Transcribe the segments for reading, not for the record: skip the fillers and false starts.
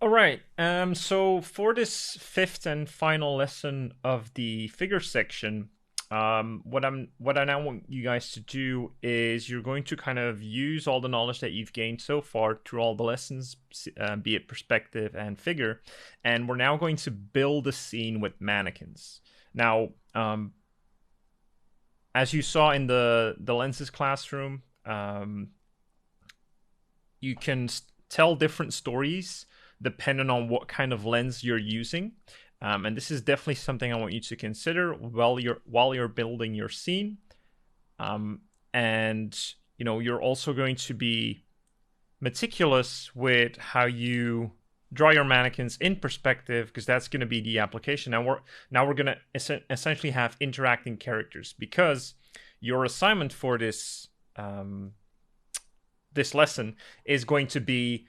All right. So for this fifth and final lesson of the figure section, what I now want you guys to do is you're going to kind of use all the knowledge that you've gained so far through all the lessons, be it perspective and figure, and we're now going to build a scene with mannequins. Now, as you saw in the lenses classroom, you can tell different stories depending on what kind of lens you're using. And this is definitely something I want you to consider while you're building your scene. And you're also going to be meticulous with how you draw your mannequins in perspective, because that's going to be the application. Now we're going to essentially have interacting characters, because your assignment for this lesson is going to be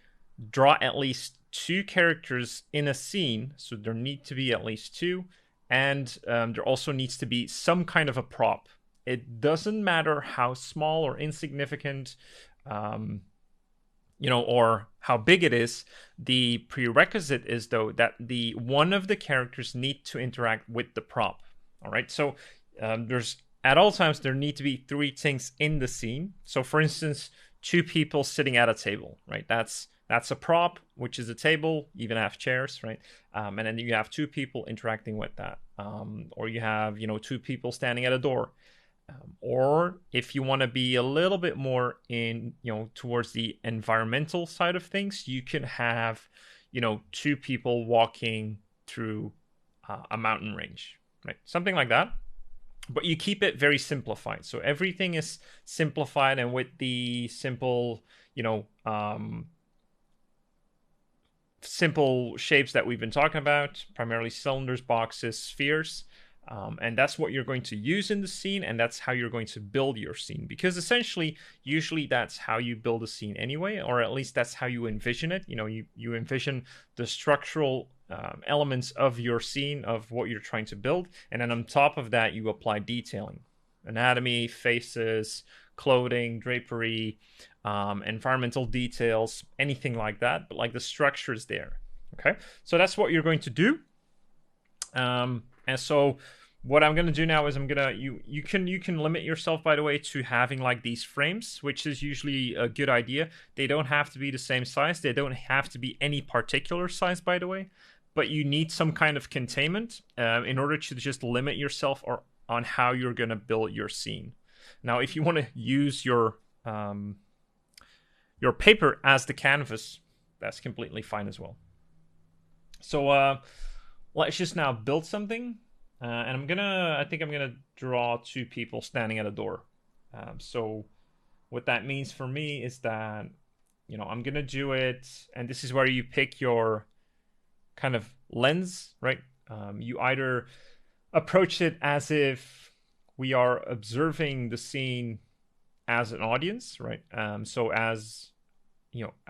draw at least two characters in a scene. So there need to be at least two, and there also needs to be some kind of a prop. It doesn't matter how small or insignificant, or how big it is. The prerequisite is, though, that the one of the characters need to interact with the prop. All right. So there's at all times there need to be three things in the scene. So, for instance, two people sitting at a table. Right. That's a prop, which is a table. You even have chairs, right? And then you have two people interacting with that, or you have two people standing at a door. Or if you want to be a little bit more in, towards the environmental side of things, you can have, two people walking through a mountain range, right? Something like that. But you keep it very simplified. So everything is simplified, and with the simple, simple shapes that we've been talking about, primarily cylinders, boxes, spheres. And that's what you're going to use in the scene, and that's how you're going to build your scene. Because essentially, usually that's how you build a scene anyway, or at least that's how you envision it. You envision the structural elements of your scene, of what you're trying to build, and then on top of that, you apply detailing, anatomy, faces, clothing, drapery, environmental details, anything like that. But like the structure is there. Okay, so that's what you're going to do. And so what I'm gonna do now is you can limit yourself, by the way, to having like these frames, which is usually a good idea. They don't have to be the same size. They don't have to be any particular size, by the way. But you need some kind of containment in order to just limit yourself on how you're gonna build your scene. Now, if you want to use your paper as the canvas, that's completely fine as well. So let's just now build something. And I think I'm gonna draw two people standing at a door. So what that means for me is that, I'm gonna do it, and this is where you pick your kind of lens, right? You either approach it as if we are observing the scene as an audience, right? So as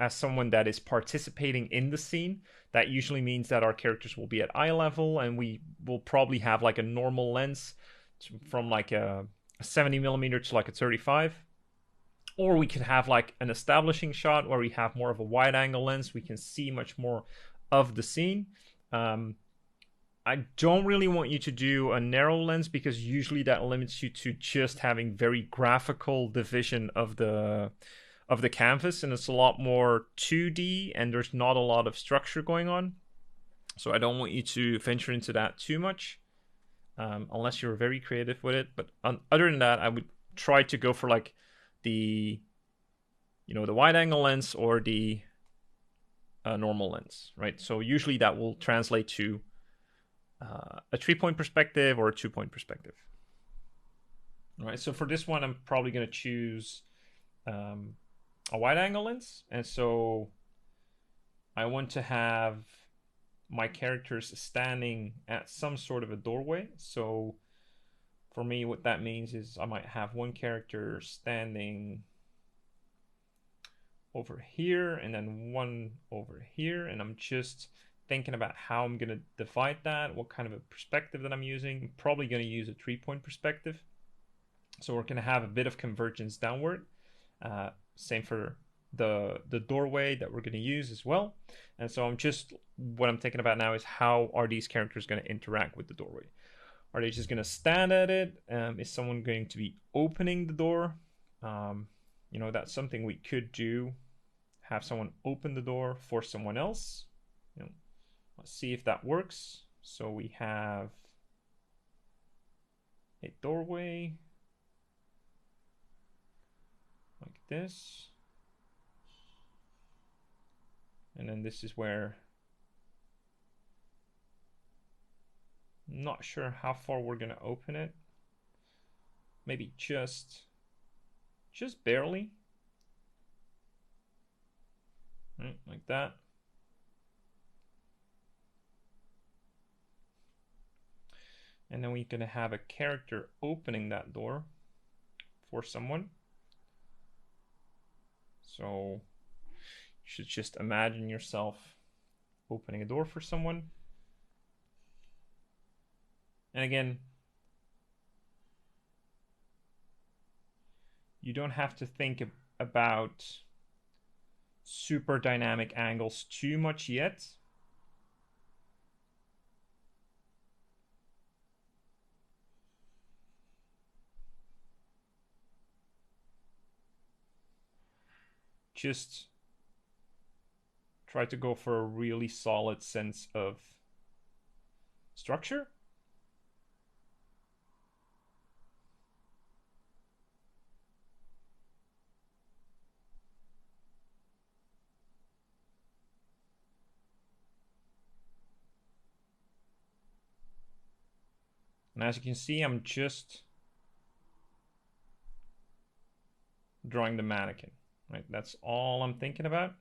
someone that is participating in the scene, that usually means that our characters will be at eye level, and we will probably have like a normal lens from like a 70 millimeter to like a 35. Or we could have like an establishing shot where we have more of a wide angle lens. We can see much more of the scene. I don't really want you to do a narrow lens, because usually that limits you to just having very graphical division of the canvas, and it's a lot more 2D, and there's not a lot of structure going on. So I don't want you to venture into that too much, unless you're very creative with it. But other than that, I would try to go for like the wide angle lens or the normal lens, right? So usually that will translate to a 3-point perspective or a 2-point perspective. All right, so for this one, I'm probably going to choose a wide angle lens, and so I want to have my characters standing at some sort of a doorway. So for me, what that means is I might have one character standing over here and then one over here, and I'm just thinking about how I'm going to divide that, what kind of a perspective that I'm using. I'm probably going to use a 3-point perspective, so we're going to have a bit of convergence downward. Same for the doorway that we're going to use as well. And so what I'm thinking about now is how are these characters going to interact with the doorway? Are they just going to stand at it? Is someone going to be opening the door? That's something we could do. Have someone open the door for someone else. Let's see if that works. So we have a doorway like this. And then this is where I'm not sure how far we're going to open it. Maybe just barely. Right, like that. And then we're going to have a character opening that door for someone. So you should just imagine yourself opening a door for someone. And again, you don't have to think about super dynamic angles too much yet. Just try to go for a really solid sense of structure. And as you can see, I'm just drawing the mannequin, right? That's all I'm thinking about.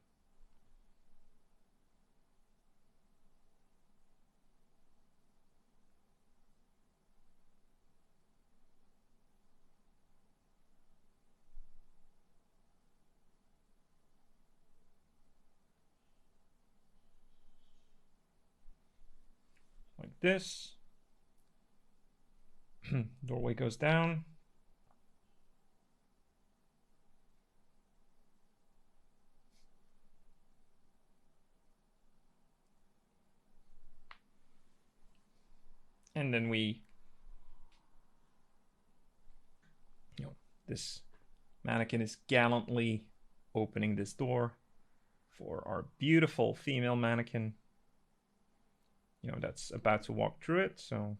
Like this. Doorway goes down. And then this mannequin is gallantly opening this door for our beautiful female mannequin, that's about to walk through it. So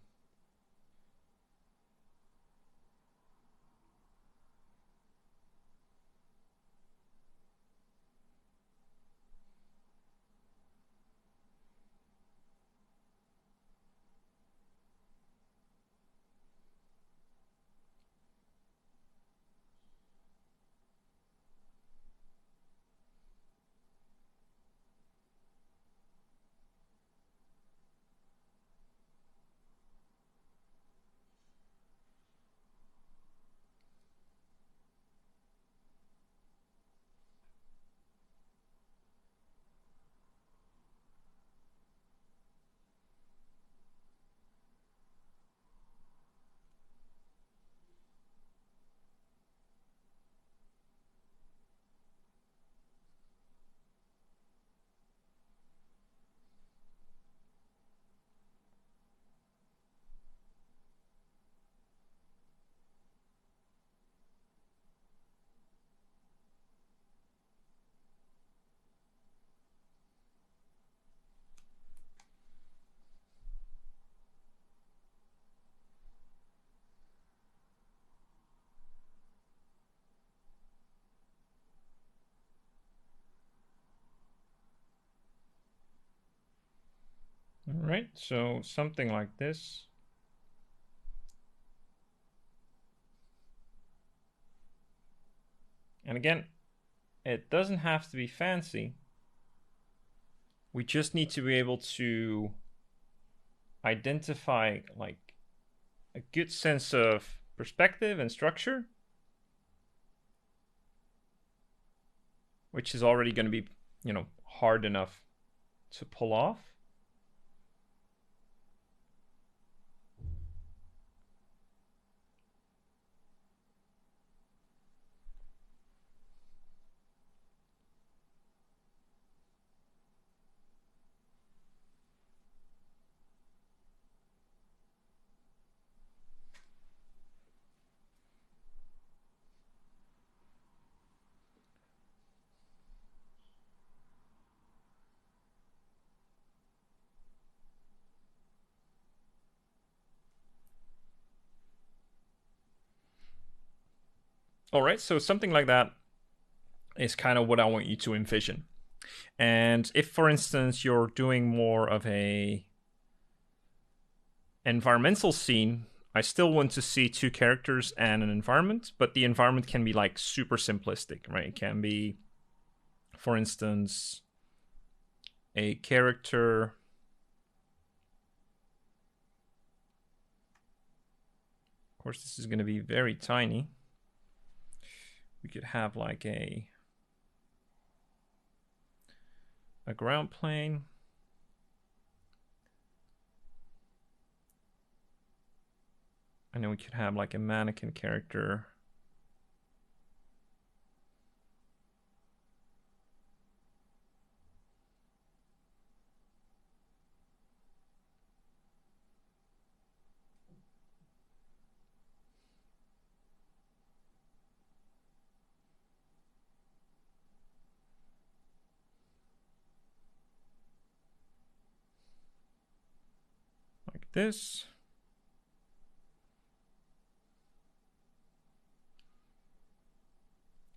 all right, so something like this. And again, it doesn't have to be fancy. We just need to be able to identify like a good sense of perspective and structure, which is already going to be, hard enough to pull off. All right, so something like that is kind of what I want you to envision. And if, for instance, you're doing more of a environmental scene, I still want to see two characters and an environment, but the environment can be like super simplistic, right? It can be, for instance, a character. Of course, this is going to be very tiny. We could have like a ground plane. And then we could have like a mannequin character. Like this.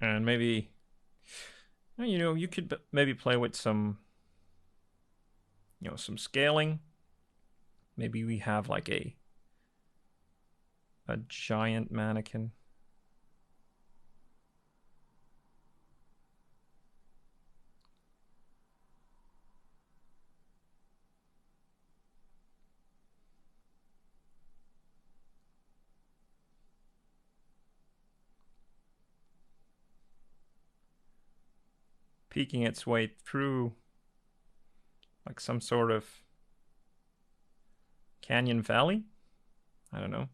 And maybe, you know, you could maybe play with some, you know, some scaling. Maybe we have like a giant mannequin. Peeking its way through like some sort of canyon valley. I don't know.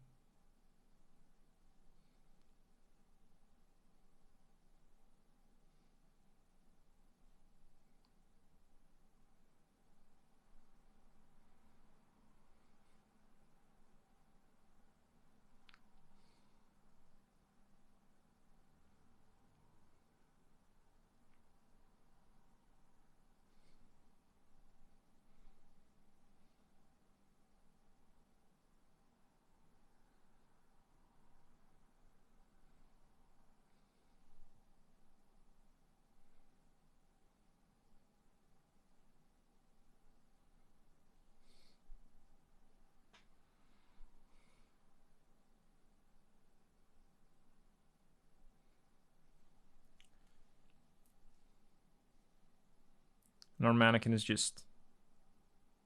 And our mannequin is just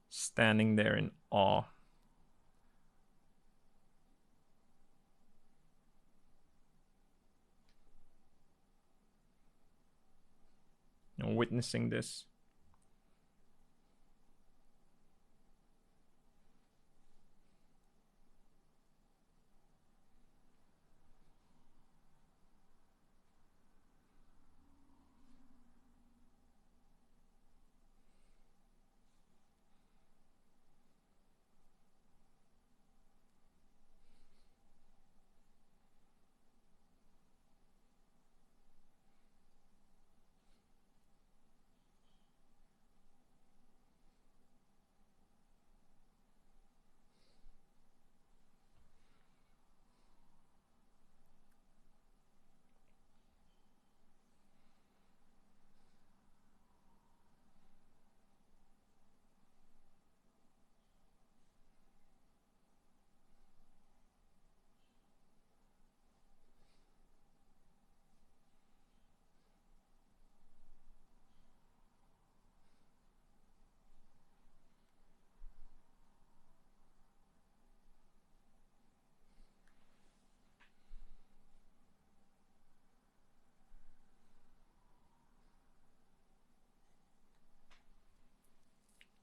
standing there in awe. You know, witnessing this.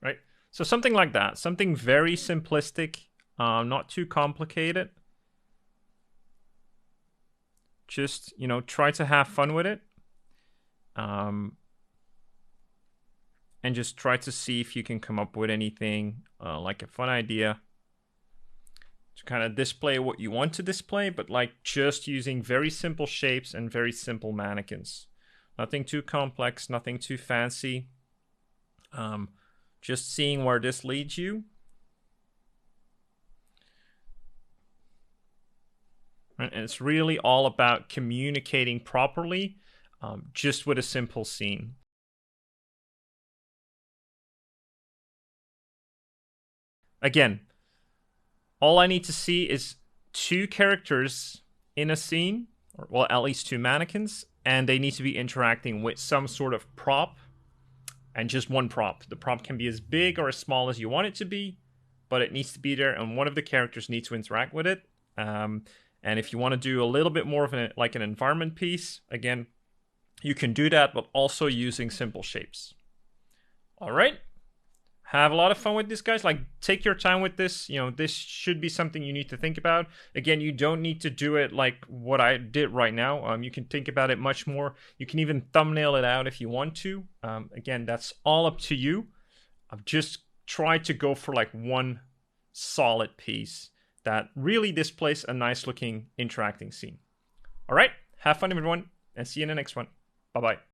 Right? So something like that, something very simplistic, not too complicated. Just, you know, try to have fun with it. And just try to see if you can come up with anything like a fun idea to kind of display what you want to display, but like just using very simple shapes and very simple mannequins. Nothing too complex, nothing too fancy. Just seeing where this leads you. And it's really all about communicating properly, just with a simple scene. Again, all I need to see is 2 characters in a scene, or well, at least 2 mannequins, and they need to be interacting with some sort of prop, and just one prop. The prop can be as big or as small as you want it to be, but it needs to be there, and one of the characters needs to interact with it. And if you want to do a little bit more of like an environment piece, again, you can do that, but also using simple shapes. All right. Have a lot of fun with this, guys. Like, take your time with this. You know, this should be something you need to think about. Again, you don't need to do it like what I did right now. You can think about it much more. You can even thumbnail it out if you want to. Again, that's all up to you. I've just tried to go for like one solid piece that really displays a nice looking interacting scene. All right, have fun, everyone, and see you in the next one. Bye-bye.